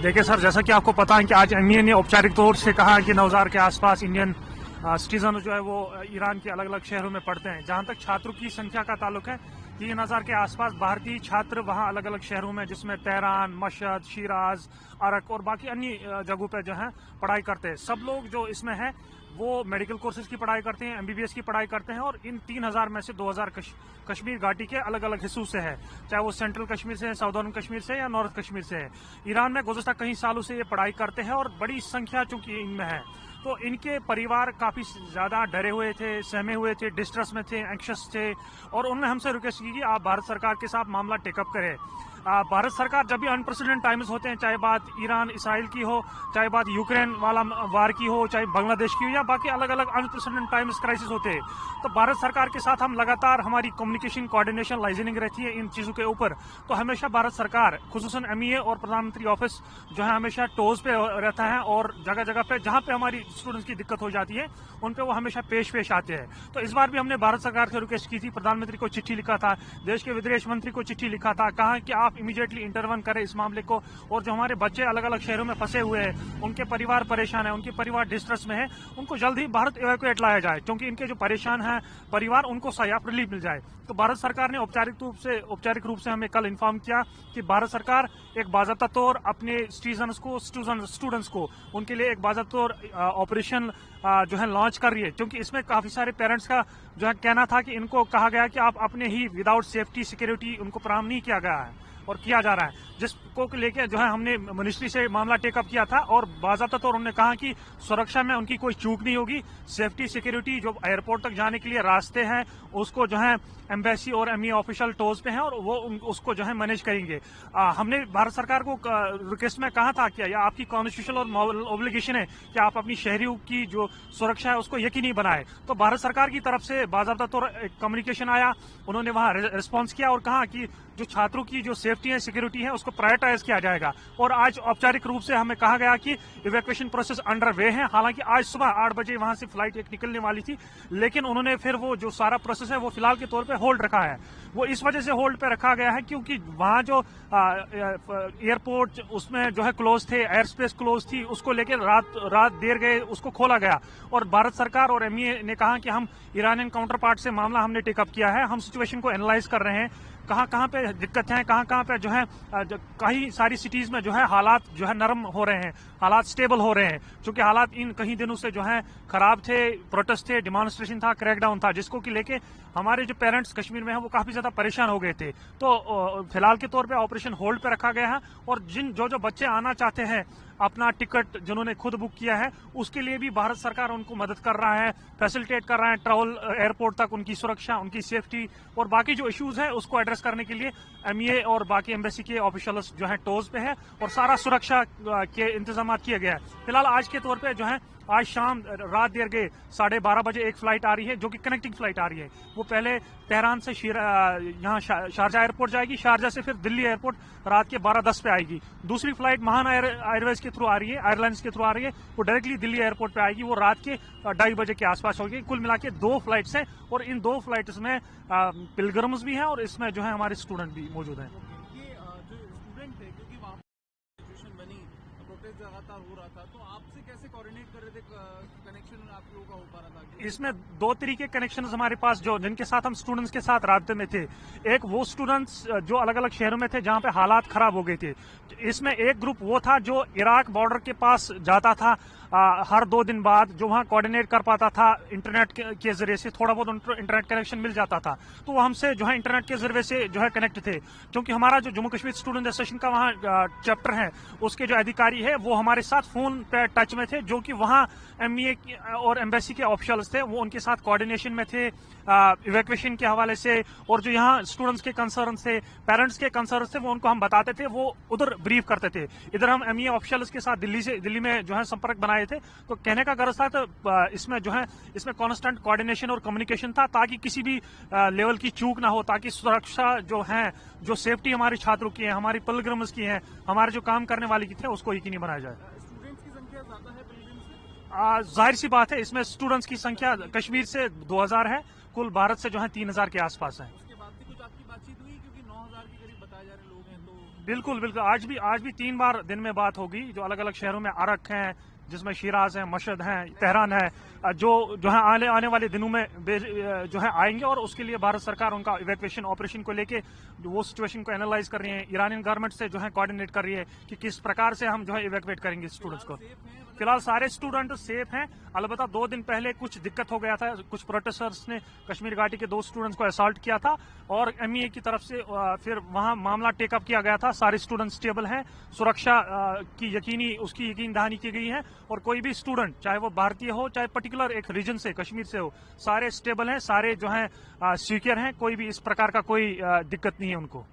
देखिए सर, जैसा कि आपको पता है कि आज एमईए ने औपचारिक तौर से कहा कि 9000 के आसपास इंडियन सिटीजन जो है वो ईरान के अलग अलग शहरों में पढ़ते हैं। जहां तक छात्रों की संख्या का ताल्लुक है, 3000 के आसपास भारतीय छात्र वहां अलग अलग शहरों में, जिसमें तेहरान, मशहद, शिराज, अरक और बाकी अन्य जगहों पे जो है पढ़ाई करते हैं। सब लोग जो इसमें है वो मेडिकल कोर्सेज की पढ़ाई करते हैं, एमबीबीएस की पढ़ाई करते हैं। और इन 3000 में से 2000 कश्मीर घाटी के अलग अलग हिस्सों से है, चाहे वो सेंट्रल कश्मीर से है, साउदर्न कश्मीर से या नॉर्थ कश्मीर से है। ईरान में गुज़श्ता कई सालों से ये पढ़ाई करते हैं और बड़ी संख्या चूंकि इनमें है, तो इनके परिवार काफी ज्यादा डरे हुए थे, सहमे हुए थे, डिस्ट्रेस में थे, एंक्शस थे। और उन्होंने हमसे रिक्वेस्ट की कि आप भारत सरकार के साथ मामला टेकअप करें। भारत सरकार जब भी अनप्रेसिडेंट टाइम्स होते हैं, चाहे बात ईरान इसराइल की हो, चाहे बात यूक्रेन वाला वार की हो, चाहे बांग्लादेश की हो, या बाकी अलग अलग अनप्रेसिडेंट टाइम्स क्राइसिस होते हैं, तो भारत सरकार के साथ हम लगातार हमारी कम्युनिकेशन, कोऑर्डिनेशन, लाइजनिंग रहती है इन चीजों के ऊपर। तो हमेशा भारत सरकार, खुसूसन एमईए और प्रधानमंत्री ऑफिस जो है हमेशा टोज पे रहता है, और जगह जगह पे जहां पे हमारी स्टूडेंट्स की दिक्कत हो जाती है उन पे वो हमेशा पेश आते हैं। तो इस बार भी हमने भारत सरकार से रिक्वेस्ट की थी, प्रधानमंत्री को चिट्ठी लिखा था, देश के विदेश मंत्री को चिट्ठी लिखा था, कहा कि आप इमीडिएटली इंटरवन करें इस मामले को। और जो हमारे बच्चे अलग अलग शहरों में फंसे हुए हैं, उनके परिवार परेशान है, उनके परिवार डिस्ट्रेस में है, उनको जल्द ही भारत इवैक्यूएट लाया जाए, क्योंकि इनके जो परेशान है परिवार, उनको सयाफ रिलीफ मिल जाए। तो भारत सरकार ने औपचारिक रूप से हमें कल इन्फॉर्म किया कि भारत सरकार एक बाज़ाब्ता तौर अपने स्टूडेंट्स को उनके लिए एक बाज़ाब्ता तौर ऑपरेशन जो है लॉन्च कर रही है। क्योंकि इसमें काफी सारे पेरेंट्स का जो है कहना था कि इनको कहा गया कि आप अपने ही विदाउट सेफ्टी सिक्योरिटी उनको फराहम नहीं किया गया है और किया जा रहा है, जिसको लेके जो है हमने मिनिस्ट्री से मामला टेकअप किया था। और बाज़ाब्ता तौर उन्होंने कहा कि सुरक्षा में उनकी कोई चूक नहीं होगी, सेफ्टी सिक्योरिटी जो एयरपोर्ट तक जाने के लिए रास्ते हैं उसको जो है एम्बेसी और एमईए ऑफिशियल टोज पे हैं, और वो उसको जो है मैनेज करेंगे। हमने भारत सरकार को रिक्वेस्ट में कहा था कि या आपकी कॉन्स्टिट्यूशनल और मॉरल ऑब्लिगेशन है कि आप अपनी शहरियों की जो सुरक्षा है उसको यकीनी बनाए। तो भारत सरकार की तरफ से बाज़ाब्ता तौर कम्युनिकेशन आया, उन्होंने वहां रिस्पॉन्स किया और कहा कि जो छात्रों की जो सेफ्टी है, सिक्योरिटी है, उसको प्रायोरिटाइज किया जाएगा। और आज औपचारिक रूप से हमें कहा गया कि इवैक्यूएशन प्रोसेस अंडर वे है। हालांकि आज सुबह 8 बजे वहां से फ्लाइट एक निकलने वाली थी, लेकिन उन्होंने फिर वो जो सारा प्रोसेस है वो फिलहाल के तौर पे होल्ड रखा है। वो इस वजह से होल्ड पे रखा गया है क्योंकि वहां जो एयरपोर्ट उसमें जो है क्लोज थे, एयर स्पेस क्लोज थी, उसको लेकर रात देर गए उसको खोला गया। और भारत सरकार और एमईए ने कहा कि हम ईरानियन काउंटर पार्ट से मामला हमने टेकअप किया है, हम सिचुएशन को एनालाइज कर रहे हैं, कहाँ पे दिक्कत है, कहाँ पे जो है कई सारी सिटीज में जो है हालात जो है नरम हो रहे हैं, हालात स्टेबल हो रहे हैं। क्योंकि हालात इन कई दिनों से जो है खराब थे, प्रोटेस्ट थे, डिमॉन्स्ट्रेशन था, क्रैकडाउन था, जिसको कि लेके हमारे जो पेरेंट्स कश्मीर में हैं वो काफी ज्यादा परेशान हो गए थे। तो फिलहाल के तौर पे ऑपरेशन होल्ड पे रखा गया है। और जो बच्चे आना चाहते हैं, अपना टिकट जिन्होंने खुद बुक किया है, उसके लिए भी भारत सरकार उनको मदद कर रहा है, फैसिलिटेट कर रहा है, ट्रैवल एयरपोर्ट तक उनकी सुरक्षा, उनकी सेफ्टी और बाकी जो इश्यूज है उसको एड्रेस करने के लिए एमईए और बाकी एम्बेसी के ऑफिशियल्स जो है टोज पे है, और सारा सुरक्षा के इंतजाम किया गया है। फिलहाल आज के तौर पे जो है आज शाम रात देर गए 12:30 बजे एक फ्लाइट आ रही है, जो कि कनेक्टिंग फ्लाइट आ रही है। वो पहले तेहरान से यहाँ शारजा एयरपोर्ट जाएगी, शारजा से फिर दिल्ली एयरपोर्ट रात के 12:10 पे आएगी। दूसरी फ्लाइट महान एयरवेज के थ्रू आ रही है, एयरलाइंस के थ्रू आ रही है, वो डायरेक्टली दिल्ली एयरपोर्ट पे आएगी, वो रात के 2:30 बजे के आसपास होगी। कुल मिला के 2 फ्लाइट्स हैं, और इन 2 फ्लाइट्स में पिलग्रिम्स भी हैं और इसमें जो है हमारे स्टूडेंट भी मौजूद हैं। लगातार हो रहा था, तो आपसे कैसे कोऑर्डिनेट कर रहे थे, कनेक्शन आप लोगों का हो पा रहा था? इसमें 2 तरीके कनेक्शन हमारे पास जो जिनके साथ हम स्टूडेंट्स के साथ राब्ते में थे। एक वो स्टूडेंट्स जो अलग अलग शहरों में थे जहां पे हालात खराब हो गए थे। इसमें एक ग्रुप वो था जो इराक बॉर्डर के पास जाता था हर 2 दिन बाद, जो वहां कोऑर्डिनेट कर पाता था इंटरनेट के जरिए से, थोड़ा बहुत इंटरनेट कनेक्शन मिल जाता था, तो वो हमसे जो है इंटरनेट के जरिए से जो है कनेक्ट थे। क्योंकि हमारा जो जम्मू कश्मीर स्टूडेंट एसोसिएशन का वहाँ चैप्टर है, उसके जो अधिकारी है वो हमारे साथ फोन पे टच में थे, जो कि वहाँ एमईए और एम्बेसी के ऑफिशियल्स थे, वो उनके साथ कोऑर्डिनेशन में थे इवैक्यूएशन के हवाले से। और जो यहाँ स्टूडेंट्स के कंसर्न थे, पेरेंट्स के कंसर्न थे, वो उनको हम बताते थे, वो उधर ब्रीफ करते थे। इधर हम एमईए ऑफिशियल्स के साथ दिल्ली में जो है संपर्क बनाए थे। तो कहने का गर्ज था, तो इसमें जो है इसमें कांस्टेंट कोऑर्डिनेशन और कम्युनिकेशन था, ताकि किसी भी लेवल की चूक ना हो, ताकि सुरक्षा जो है, जो सेफ्टी हमारे छात्रों की है, हमारी पिलग्रिम्स की है, हमारे जो काम करने वाले की थे, उसको यकीनी बनाया जाए। स्टूडेंट्स की संख्या ज्यादा है पिलग्रिम्स से? जाहिर सी बात है, इसमें स्टूडेंट्स की संख्या कश्मीर से 2000 है, कुल भारत से जो है 3000 के आसपास है। उसके बाद भी कुछ आपकी बातचीत हुई, क्योंकि 9000 के करीब बताए जा रहे लोग हैं, तो बिल्कुल बिल्कुल, आज भी 3 बार दिन में बात होगी। जो अलग अलग शहरों में अरक हैं, जिसमें शिराज है, मशहद है, तेहरान है, जो है आने वाले दिनों में जो है आएंगे, और उसके लिए भारत सरकार उनका इवैक्यूएशन ऑपरेशन को लेके वो सिचुएशन को एनालाइज कर रही है। ईरानियन गवर्नमेंट से जो है कोऑर्डिनेट कर रही है कि किस प्रकार से हम जो है इवैक्यूएट करेंगे स्टूडेंट्स को। फिलहाल सारे स्टूडेंट सेफ हैं। अलबत्ता 2 दिन पहले कुछ दिक्कत हो गया था, कुछ प्रोटेस्टर्स ने कश्मीर घाटी के 2 स्टूडेंट्स को असॉल्ट किया था, और एमईए की तरफ से फिर वहां मामला टेकअप किया गया था। सारे स्टूडेंट स्टेबल हैं, सुरक्षा की उसकी यकीन दहानी की गई है, और कोई भी स्टूडेंट, चाहे वो भारतीय हो चाहे पर्टिकुलर एक रीजन से कश्मीर से हो, सारे स्टेबल हैं, सारे जो हैं सिक्योर हैं। कोई भी इस प्रकार का कोई दिक्कत नहीं है उनको।